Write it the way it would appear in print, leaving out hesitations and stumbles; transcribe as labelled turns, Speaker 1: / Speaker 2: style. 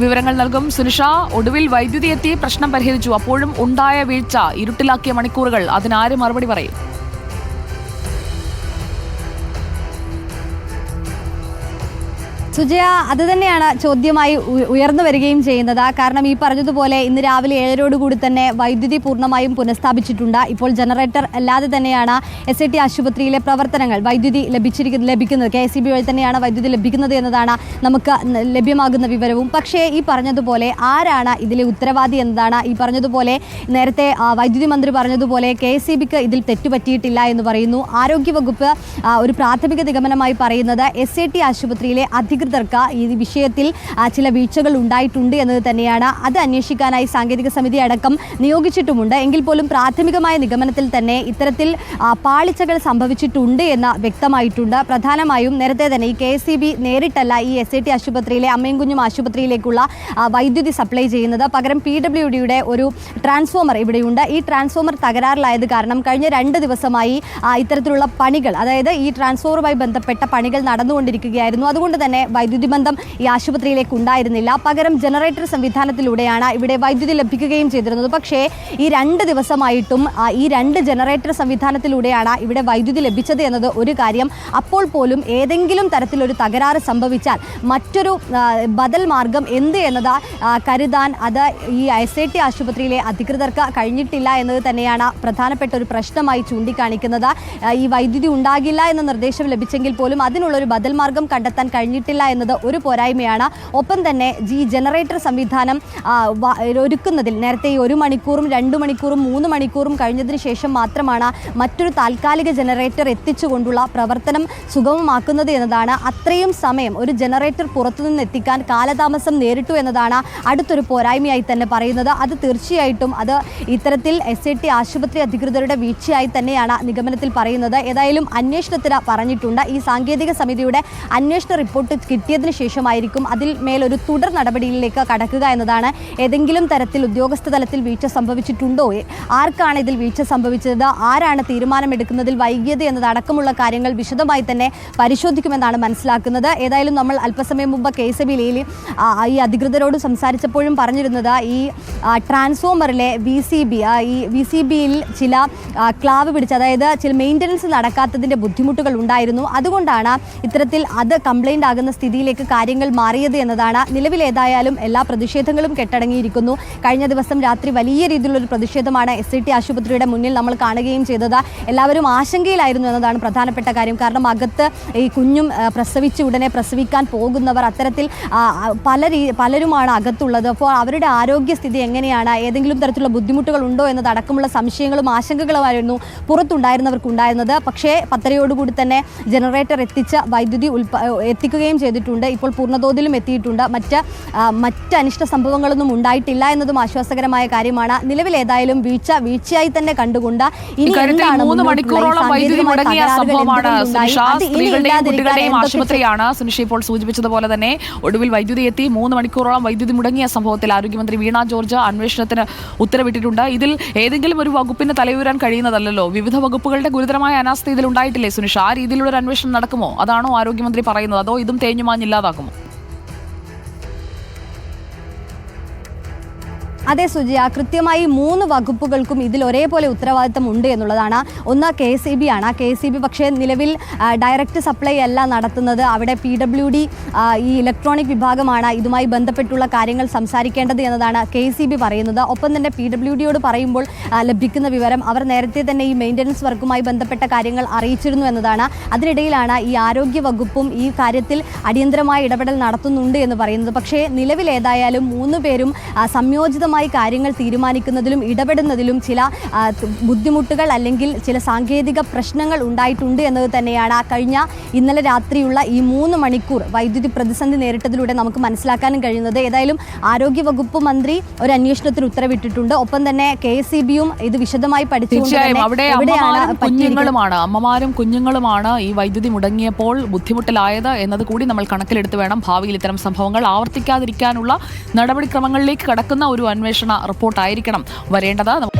Speaker 1: വിവരങ്ങൾ നൽകും സുനിഷ. ഒടുവിൽ വൈദ്യുതി എത്തി പ്രശ്നം പരിഹരിച്ചു. അപ്പോഴും ഉണ്ടായ വീഴ്ച, ഇരുട്ടിലാക്കിയ മണിക്കൂറുകൾ, അതിനാര് മറുപടി പറയും?
Speaker 2: സുജയ, അത് തന്നെയാണ് ചോദ്യമായി ഉയർന്നു വരികയും ചെയ്യുന്നത്. കാരണം ഈ പറഞ്ഞതുപോലെ ഇന്ന് രാവിലെ 7:00 തന്നെ വൈദ്യുതി പൂർണ്ണമായും പുനഃസ്ഥാപിച്ചിട്ടുണ്ട്. ഇപ്പോൾ ജനറേറ്റർ അല്ലാതെ തന്നെയാണ് SIT ആശുപത്രിയിലെ പ്രവർത്തനങ്ങൾ. വൈദ്യുതി ലഭിക്കുന്നത് KSEB വഴി തന്നെയാണ് വൈദ്യുതി ലഭിക്കുന്നത് എന്നതാണ് നമുക്ക് ലഭ്യമാകുന്ന വിവരവും. പക്ഷേ ഈ പറഞ്ഞതുപോലെ ആരാണ് ഇതിലെ ഉത്തരവാദി എന്നതാണ്. ഈ പറഞ്ഞതുപോലെ നേരത്തെ വൈദ്യുതി മന്ത്രി പറഞ്ഞതുപോലെ KSEBക്ക് ഇതിൽ തെറ്റുപറ്റിയിട്ടില്ല എന്ന് പറയുന്നു. ആരോഗ്യവകുപ്പ് ഒരു പ്രാഥമിക നിഗമനമായി പറയുന്നത് SIT ആശുപത്രിയിലെ അധികൃതർക്ക് ഈ വിഷയത്തിൽ ചില വീഴ്ചകൾ ഉണ്ടായിട്ടുണ്ട് എന്നത് തന്നെയാണ്. അത് അന്വേഷിക്കാനായി സാങ്കേതിക സമിതി അടക്കം നിയോഗിച്ചിട്ടുമുണ്ട്. എങ്കിൽ പോലും പ്രാഥമികമായ നിഗമനത്തിൽ തന്നെ ഇത്തരത്തിൽ പാളിച്ചകൾ സംഭവിച്ചിട്ടുണ്ട് എന്ന് വ്യക്തമായിട്ടുണ്ട്. പ്രധാനമായും നേരത്തെ തന്നെ ഈ KSEB നേരിട്ടല്ല ഈ SIT ആശുപത്രിയിലെ അമ്മയും കുഞ്ഞും ആശുപത്രിയിലേക്കുള്ള വൈദ്യുതി സപ്ലൈ ചെയ്യുന്നത്. പകരം PWDയുടെ ഒരു ട്രാൻസ്ഫോമർ ഇവിടെയുണ്ട്. ഈ ട്രാൻസ്ഫോമർ തകരാറിലായത് കാരണം കഴിഞ്ഞ 2 ദിവസമായി ഇത്തരത്തിലുള്ള പണികൾ, അതായത് ഈ ട്രാൻസ്ഫോമറുമായി ബന്ധപ്പെട്ട പണികൾ നടന്നുകൊണ്ടിരിക്കുകയായിരുന്നു. അതുകൊണ്ട് തന്നെ വൈദ്യുതി ബന്ധം ഈ ആശുപത്രിയിലേക്ക് ഉണ്ടായിരുന്നില്ല. പകരം ജനറേറ്റർ സംവിധാനത്തിലൂടെയാണ് ഇവിടെ വൈദ്യുതി ലഭിക്കുകയും ചെയ്തിരുന്നത്. പക്ഷേ ഈ 2 ദിവസമായിട്ടും ഈ 2 ജനറേറ്റർ സംവിധാനത്തിലൂടെയാണ് ഇവിടെ വൈദ്യുതി ലഭിച്ചത് എന്നത് ഒരു കാര്യം. അപ്പോൾ പോലും ഏതെങ്കിലും തരത്തിലൊരു തകരാറ് സംഭവിച്ചാൽ മറ്റൊരു ബദൽ മാർഗം എന്ത് എന്നത് കരുതാൻ അത് ഈ SIT ആശുപത്രിയിലെ അധികൃതർക്ക് കഴിഞ്ഞിട്ടില്ല എന്നത് തന്നെയാണ് പ്രധാനപ്പെട്ട ഒരു പ്രശ്നമായി ചൂണ്ടിക്കാണിക്കുന്നത്. ഈ വൈദ്യുതി ഉണ്ടാകില്ല എന്ന നിർദ്ദേശം ലഭിച്ചെങ്കിൽ പോലും അതിനുള്ളൊരു ബദൽ മാർഗം കണ്ടെത്താൻ കഴിഞ്ഞിട്ടില്ല എന്നത് ഒരു പോരായ്മയാണ്. ഒപ്പം തന്നെ ഈ ജനറേറ്റർ സംവിധാനം ഒരുക്കുന്നതിൽ നേരത്തെ 1 മണിക്കൂറും 2 മണിക്കൂറും 3 മണിക്കൂറും കഴിഞ്ഞതിന് ശേഷം മാത്രമാണ് മറ്റൊരു താൽക്കാലിക ജനറേറ്റർ എത്തിച്ചുകൊണ്ടുള്ള പ്രവർത്തനം സുഗമമാക്കുന്നത് എന്നതാണ്. അത്രയും സമയം ഒരു ജനറേറ്റർ പുറത്തുനിന്ന് എത്തിക്കാൻ കാലതാമസം നേരിട്ടു എന്നതാണ് അടുത്തൊരു പോരായ്മയായി തന്നെ പറയുന്നത്. അത് തീർച്ചയായിട്ടും അത് ഇത്തരത്തിൽ SIT ആശുപത്രി അധികൃതരുടെ വീഴ്ചയായി തന്നെയാണ് നിഗമനത്തിൽ പറയുന്നത്. ഏതായാലും അന്വേഷണത്തിന് പറഞ്ഞിട്ടുണ്ട്. ഈ സാങ്കേതിക സമിതിയുടെ അന്വേഷണ റിപ്പോർട്ട് കിട്ടിയതിനു ശേഷമായിരിക്കും അതിൽ മേലൊരു തുടർ നടപടിയിലേക്ക് കടക്കുക എന്നതാണ്. ഏതെങ്കിലും തരത്തിൽ ഉദ്യോഗസ്ഥ തലത്തിൽ വീഴ്ച സംഭവിച്ചിട്ടുണ്ടോ, ആർക്കാണ് ഇതിൽ വീഴ്ച സംഭവിച്ചത്, ആരാണ് തീരുമാനമെടുക്കുന്നതിൽ വൈകിയത് എന്നതടക്കമുള്ള കാര്യങ്ങൾ വിശദമായി തന്നെ പരിശോധിക്കുമെന്നാണ് മനസ്സിലാക്കുന്നത്. ഏതായാലും നമ്മൾ അല്പസമയം മുമ്പ് KSEBയിൽ ഈ അധികൃതരോട് സംസാരിച്ചപ്പോഴും പറഞ്ഞിരുന്നത് ഈ ട്രാൻസ്ഫോമറിലെ ഈ VCBയിൽ ചില ക്ലാവ് പിടിച്ച്, അതായത് ചില മെയിൻ്റനൻസ് നടക്കാത്തതിൻ്റെ ബുദ്ധിമുട്ടുകൾ ഉണ്ടായിരുന്നു. അതുകൊണ്ടാണ് ഇത്തരത്തിൽ അത് കംപ്ലൈൻ്റ് ആകുന്ന സ്ഥിതിയിലേക്ക് കാര്യങ്ങൾ മാറിയത് എന്നതാണ്. നിലവിലേതായാലും എല്ലാ പ്രതിഷേധങ്ങളും കെട്ടടങ്ങിയിരിക്കുന്നു. കഴിഞ്ഞ ദിവസം രാത്രി വലിയ രീതിയിലുള്ളൊരു പ്രതിഷേധമാണ് SIT ആശുപത്രിയുടെ മുന്നിൽ നമ്മൾ കാണുകയും ചെയ്തത്. എല്ലാവരും ആശങ്കയിലായിരുന്നു എന്നതാണ് പ്രധാനപ്പെട്ട കാര്യം. കാരണം അകത്ത് ഈ കുഞ്ഞും പ്രസവിച്ച് ഉടനെ പ്രസവിക്കാൻ പോകുന്നവർ, അത്തരത്തിൽ പലരുമാണ് അകത്തുള്ളത്. അപ്പോൾ അവരുടെ ആരോഗ്യസ്ഥിതി എങ്ങനെയാണ്, ഏതെങ്കിലും തരത്തിലുള്ള ബുദ്ധിമുട്ടുകൾ ഉണ്ടോ എന്നതടക്കമുള്ള സംശയങ്ങളും ആശങ്കകളുമായിരുന്നു പുറത്തുണ്ടായിരുന്നവർക്കുണ്ടായിരുന്നത്. പക്ഷേ 10:30 തന്നെ ജനറേറ്റർ എത്തിച്ച് വൈദ്യുതി എത്തിക്കുകയും ചെയ്തിട്ടുണ്ട്. ഇപ്പോൾ പൂർണ്ണതോതിലും എത്തിയിട്ടുണ്ട്. മറ്റ് അനിഷ്ട സംഭവങ്ങളൊന്നും ഉണ്ടായിട്ടില്ല എന്നതും ആശ്വാസകരമായ കാര്യമാണ്. നിലവിലേതായാലും വീഴ്ചയായി തന്നെ കണ്ടുകൊണ്ട് ഇനി
Speaker 1: ആശുപത്രിയാണ് സുനിഷ ഇപ്പോൾ സൂചിപ്പിച്ചതുപോലെ തന്നെ ഒടുവിൽ വൈദ്യുതി എത്തി. 3 മണിക്കൂറോളം വൈദ്യുതി മുടങ്ങിയ സംഭവത്തിൽ ആരോഗ്യമന്ത്രി വീണ ജോർജ് അന്വേഷണത്തിന് ഉത്തരവിട്ടിട്ടുണ്ട്. ഇതിൽ ഏതെങ്കിലും ഒരു വകുപ്പിന് തലയുയരാൻ കഴിയുന്നതല്ലോ. വിവിധ വകുപ്പുകളുടെ ഗുരുതരമായ അനാസ്ഥ ഇതിൽ ഉണ്ടായിട്ടില്ലേ സുനിഷ? ആ രീതിയിലുള്ള ഒരു അന്വേഷണം നടക്കുമോ? അതാണോ ആരോഗ്യമന്ത്രി പറയുന്നത്? അതോ ഇതും തേഞ്ഞുമാഞ്ഞില്ലാതാക്കുമോ?
Speaker 2: അതെ സുജിയ, കൃത്യമായി 3 വകുപ്പുകൾക്കും ഇതിൽ ഒരേപോലെ ഉത്തരവാദിത്തം ഉണ്ട് എന്നുള്ളതാണ്. ഒന്ന് KSEB ആണ്. KSEB പക്ഷേ നിലവിൽ ഡയറക്റ്റ് സപ്ലൈ അല്ല നടത്തുന്നത്. അവിടെ PWD ഈ ഇലക്ട്രോണിക് വിഭാഗമാണ് ഇതുമായി ബന്ധപ്പെട്ടുള്ള കാര്യങ്ങൾ സംസാരിക്കേണ്ടത് എന്നതാണ് KSEB പറയുന്നത്. ഒപ്പം തന്നെ PWDയോട് പറയുമ്പോൾ ലഭിക്കുന്ന വിവരം അവർ നേരത്തെ തന്നെ ഈ മെയിൻ്റനൻസ് വർക്കുമായി ബന്ധപ്പെട്ട കാര്യങ്ങൾ അറിയിച്ചിരുന്നു എന്നതാണ്. അതിനിടയിലാണ് ഈ ആരോഗ്യ വകുപ്പും ഈ കാര്യത്തിൽ അടിയന്തരമായ ഇടപെടൽ നടത്തുന്നുണ്ട് എന്ന് പറയുന്നത്. പക്ഷേ നിലവിലേതായാലും 3 പേരും സംയോജിതമായി കാര്യങ്ങൾ തീരുമാനിക്കുന്നതിലും ഇടപെടുന്നതിലും ചില ബുദ്ധിമുട്ടുകൾ അല്ലെങ്കിൽ ചില സാങ്കേതിക പ്രശ്നങ്ങൾ ഉണ്ടായിട്ടുണ്ട് എന്നത് തന്നെയാണ് ഇന്നലെ രാത്രിയുള്ള ഈ 3 മണിക്കൂർ വൈദ്യുതി പ്രതിസന്ധി നേരിട്ടതിലൂടെ നമുക്ക് മനസ്സിലാക്കാനും കഴിയുന്നത്. ഏതായാലും ആരോഗ്യവകുപ്പ് മന്ത്രി ഒരു അന്വേഷണത്തിന് ഉത്തരവിട്ടിട്ടുണ്ട്. ഒപ്പം തന്നെ KSEBയും ഇത് വിശദമായി
Speaker 1: അമ്മമാരും കുഞ്ഞുങ്ങളുമാണ് ഈ വൈദ്യുതി മുടങ്ങിയപ്പോൾ ബുദ്ധിമുട്ടിലായത് എന്നത് കൂടി നമ്മൾ കണക്കിലെടുത്ത് വേണം ഭാവിയിൽ ഇത്തരം സംഭവങ്ങൾ ആവർത്തിക്കാതിരിക്കാനുള്ള നടപടിക്രമങ്ങളിലേക്ക് കടക്കുന്ന ഒരു അന്വേഷണ റിപ്പോർട്ടായിരിക്കണം വരേണ്ടത്.